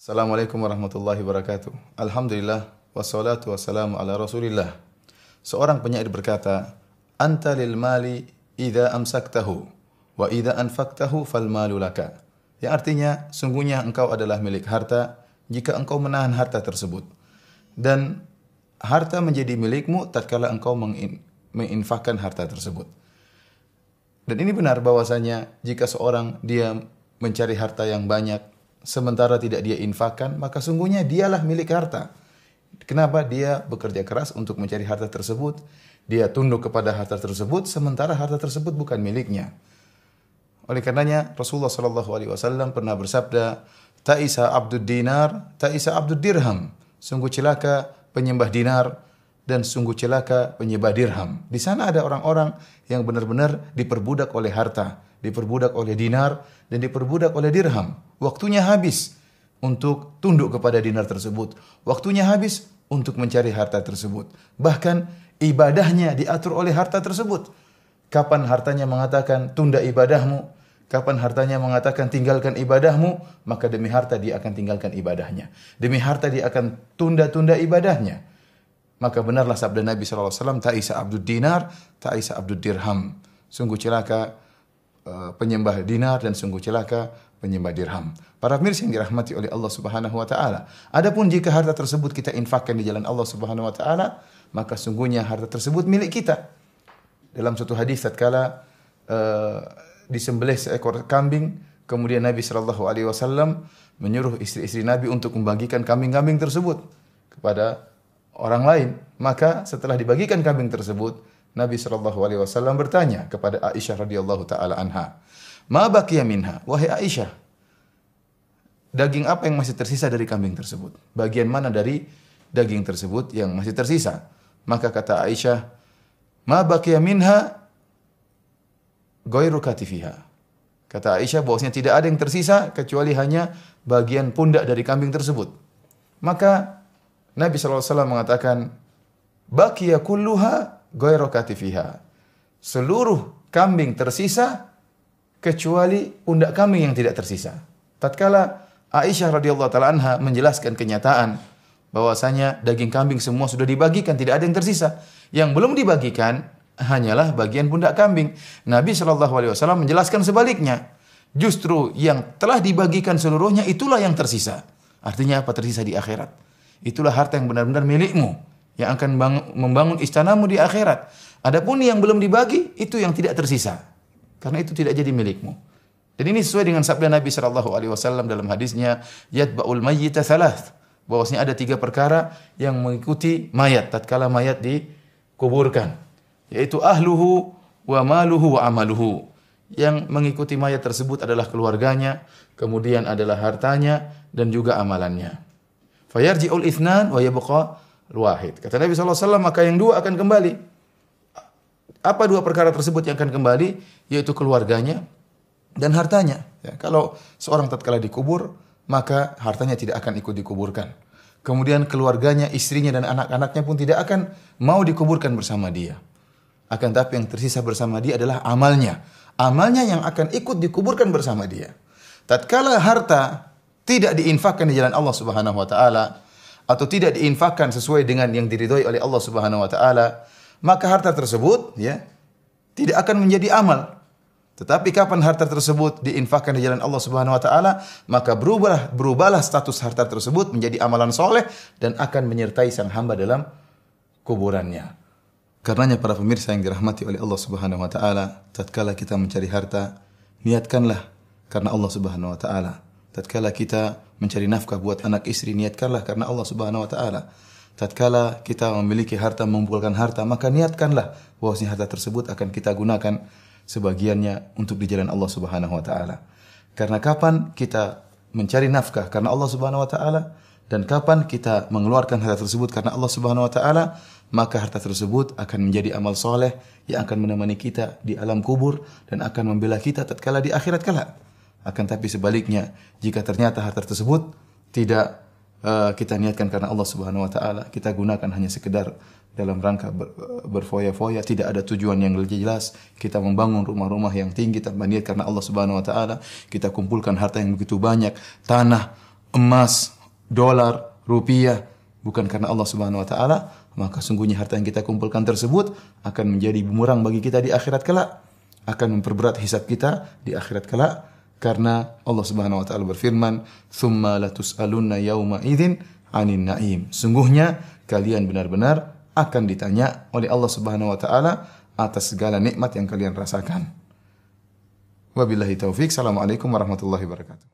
Assalamualaikum warahmatullahi wabarakatuh. Alhamdulillah wassalatu wassalamu ala Rasulillah. Seorang penyair berkata, "Anta lil mali idza amsaktahu wa idza anfaqtahu fal malu laka." Yang artinya, sungguhnya engkau adalah milik harta jika engkau menahan harta tersebut. Dan harta menjadi milikmu tatkala engkau menginfakkan harta tersebut. Dan ini benar bahwasanya jika seorang dia mencari harta yang banyak sementara tidak dia infakkan, maka sungguhnya dialah milik harta. Kenapa? Dia bekerja keras untuk mencari harta tersebut, dia tunduk kepada harta tersebut, sementara harta tersebut bukan miliknya. Oleh karenanya Rasulullah SAW pernah bersabda, "Ta'isa abdud dinar, ta'isa abdud dirham." Sungguh celaka penyembah dinar dan sungguh celaka penyembah dirham. Di sana ada orang-orang yang benar-benar diperbudak oleh harta, diperbudak oleh dinar dan diperbudak oleh dirham. Waktunya habis untuk tunduk kepada dinar tersebut. Waktunya habis untuk mencari harta tersebut. Bahkan ibadahnya diatur oleh harta tersebut. Kapan hartanya mengatakan tunda ibadahmu, kapan hartanya mengatakan tinggalkan ibadahmu, maka demi harta dia akan tinggalkan ibadahnya. Demi harta dia akan tunda-tunda ibadahnya. Maka benarlah sabda Nabi SAW, "Ta'isa abdud dinar, ta'isa abdud dirham." Sungguh celaka penyembah dinar dan sungguh celaka penyembah dirham. Para pemirsa yang dirahmati oleh Allah Subhanahu wa taala. Adapun jika harta tersebut kita infakkan di jalan Allah Subhanahu wa taala, maka sungguhnya harta tersebut milik kita. Dalam suatu hadis tatkala disembelih seekor kambing, kemudian Nabi sallallahu alaihi wasallam menyuruh istri-istri Nabi untuk membagikan kambing-kambing tersebut kepada orang lain. Maka setelah dibagikan kambing tersebut, Nabi SAW bertanya kepada Aisyah radhiyallahu taala anha, "Ma baqiya minha?" Wahai Aisyah, daging apa yang masih tersisa dari kambing tersebut? Bagian mana dari daging tersebut yang masih tersisa? Maka kata Aisyah, "Ma baqiya minha ghairu katifiha." Kata Aisyah bahwasanya tidak ada yang tersisa kecuali hanya bagian pundak dari kambing tersebut. Maka Nabi SAW mengatakan, "Baqiya kulluha ghairu katifiha." Seluruh kambing tersisa kecuali pundak kambing yang tidak tersisa. Tatkala Aisyah radhiyallahu taala anha menjelaskan kenyataan bahwasanya daging kambing semua sudah dibagikan, tidak ada yang tersisa. Yang belum dibagikan hanyalah bagian pundak kambing. Nabi SAW menjelaskan sebaliknya. Justru yang telah dibagikan seluruhnya itulah yang tersisa. Artinya apa? Tersisa di akhirat. Itulah harta yang benar-benar milikmu, yang akan membangun istanamu di akhirat. Adapun yang belum dibagi, itu yang tidak tersisa. Karena itu tidak jadi milikmu. Dan ini sesuai dengan sabda Nabi SAW dalam hadisnya, "Yatba'ul mayyita thalath." Bahwasanya ada 3 perkara yang mengikuti mayat tatkala mayat dikuburkan. Yaitu ahluhu wa maluhu wa amaluhu. Yang mengikuti mayat tersebut adalah keluarganya, kemudian adalah hartanya, dan juga amalannya. Fayarji'ul ithnan wa yabqa wahid. Kata Nabi SAW, maka yang 2 akan kembali. Apa 2 perkara tersebut yang akan kembali? Yaitu keluarganya dan hartanya. Ya, kalau seorang tatkala dikubur, maka hartanya tidak akan ikut dikuburkan. Kemudian keluarganya, istrinya dan anak-anaknya pun tidak akan mau dikuburkan bersama dia. Akan tapi yang tersisa bersama dia adalah amalnya. Amalnya yang akan ikut dikuburkan bersama dia. Tatkala harta tidak diinfakkan di jalan Allah Subhanahu wa taala atau tidak diinfakkan sesuai dengan yang diridhoi oleh Allah Subhanahu wa taala, maka harta tersebut ya tidak akan menjadi amal. Tetapi kapan harta tersebut diinfakkan di jalan Allah Subhanahu wa taala, maka berubahlah status harta tersebut menjadi amalan soleh dan akan menyertai sang hamba dalam kuburannya. Karenanya para pemirsa yang dirahmati oleh Allah Subhanahu wa taala, tatkala kita mencari harta, niatkanlah karena Allah Subhanahu wa taala. Tatkala kita mencari nafkah buat anak istri, niatkanlah karena Allah Subhanahu wa taala. Tatkala kita memiliki harta, mengumpulkan harta, maka niatkanlah bahwasanya harta tersebut akan kita gunakan sebagiannya untuk di jalan Allah Subhanahu wa taala. Karena kapan kita mencari nafkah karena Allah Subhanahu wa taala dan kapan kita mengeluarkan harta tersebut karena Allah Subhanahu wa taala, maka harta tersebut akan menjadi amal soleh yang akan menemani kita di alam kubur dan akan membela kita tatkala di akhirat kelak. Akan tapi sebaliknya, jika ternyata harta tersebut tidak kita niatkan karena Allah Subhanahu wa taala, kita gunakan hanya sekedar dalam rangka berfoya-foya, tidak ada tujuan yang jelas, kita membangun rumah-rumah yang tinggi tanpa niat karena Allah Subhanahu wa taala, kita kumpulkan harta yang begitu banyak, tanah, emas, dolar, rupiah, bukan karena Allah Subhanahu wa taala, maka sungguhnya harta yang kita kumpulkan tersebut akan menjadi bumerang bagi kita di akhirat kelak, akan memperberat hisab kita di akhirat kelak, karena Allah Subhanahu wa taala berfirman, "Tsumma latus'alunna yauma idzin 'anin na'im." Sungguhnya kalian benar-benar akan ditanya oleh Allah Subhanahu wa taala atas segala nikmat yang kalian rasakan. Wabillahi taufik. Assalamualaikum warahmatullahi wabarakatuh.